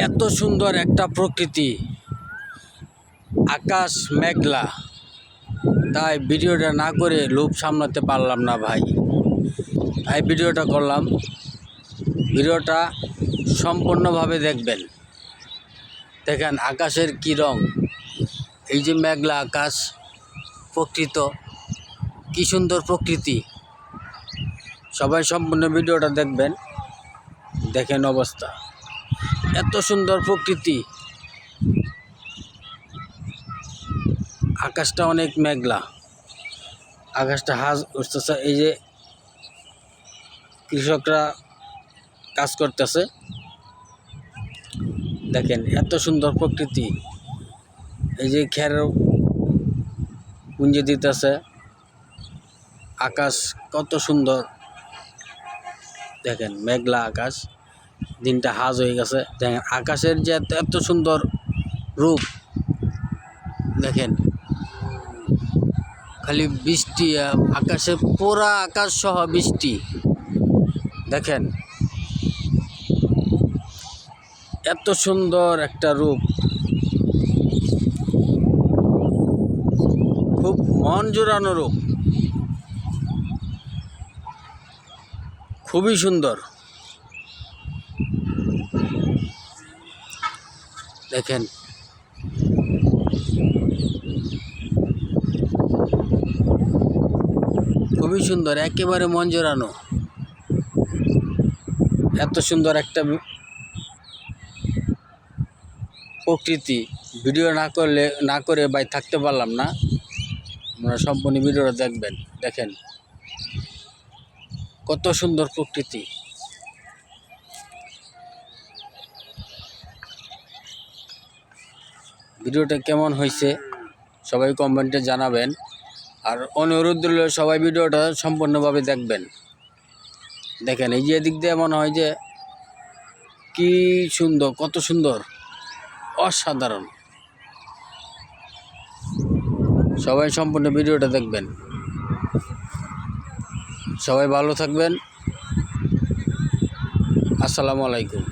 এত সুন্দর একটা প্রকৃতি, আকাশ মেঘলা, তাই ভিডিওটা না করে লোভ সামলাতে পারলাম না ভাই, তাই ভিডিওটা করলাম। ভিডিওটা সম্পূর্ণভাবে দেখবেন। দেখেন আকাশের কী রং, এই যে মেঘলা আকাশ, প্রকৃত কী সুন্দর প্রকৃতি। সবাই সম্পূর্ণ ভিডিওটা দেখবেন। দেখেন অবস্থা, এত সুন্দর প্রকৃতি, আকাশটা অনেক মেঘলা, আকাশটা হাজ উঠতেছে। এই যে কৃষকরা কাজ করতেছে, দেখেন এত সুন্দর প্রকৃতি। এই যে খের পুঞ্জি দিতেছে, আকাশ কত সুন্দর, দেখেন মেঘলা আকাশ, দিনটা হাজ হয়ে গেছে। দেখেন আকাশের যে এত সুন্দর রূপ, দেখেন খালি বৃষ্টি, আকাশে পুরা আকাশ সহ বৃষ্টি। দেখেন এত সুন্দর একটা রূপ, খুব মন জোড়ানো রূপ, খুবই সুন্দর। দেখেন খুবই সুন্দর, একেবারে মন জোড়ানো। এত সুন্দর একটা প্রকৃতি, ভিডিও না করে ভাই থাকতে পারলাম না। আপনারা সম্পূর্ণ ভিডিওটা দেখবেন। দেখেন কত সুন্দর প্রকৃতি। ভিডিওটা কেমন হয়েছে সবাই কমেন্টে জানাবেন। আর অনুরোধ রইল সবাই ভিডিওটা সম্পূর্ণভাবে দেখবেন। দেখেন এই যে এদিক দিয়ে মনে হয় যে কি সুন্দর, কত সুন্দর, অসাধারণ। সবাই সম্পূর্ণ ভিডিওটা দেখবেন। সবাই ভালো থাকবেন। আসসালামু আলাইকুম।